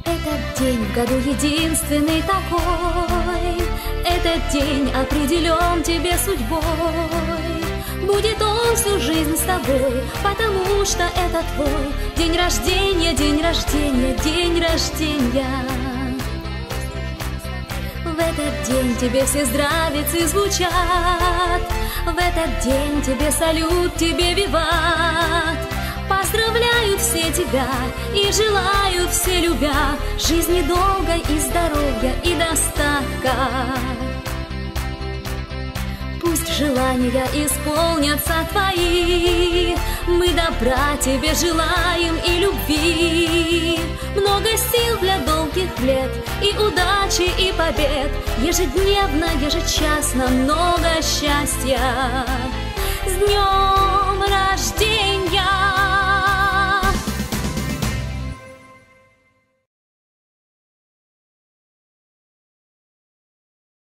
Этот день в году единственный такой, этот день определен тебе судьбой. Будет он всю жизнь с тобой, потому что это твой день рождения, день рождения, день рождения. В этот день тебе все здравицы звучат, в этот день тебе салют, тебе виват. Поздравляют все тебя и желают все любя жизни долгой и здоровья и достатка. Пусть желания исполнятся твои, мы добра тебе желаем и любви. Много сил для долгих лет и удачи и побед, ежедневно, ежечасно много счастья. С днем рождения!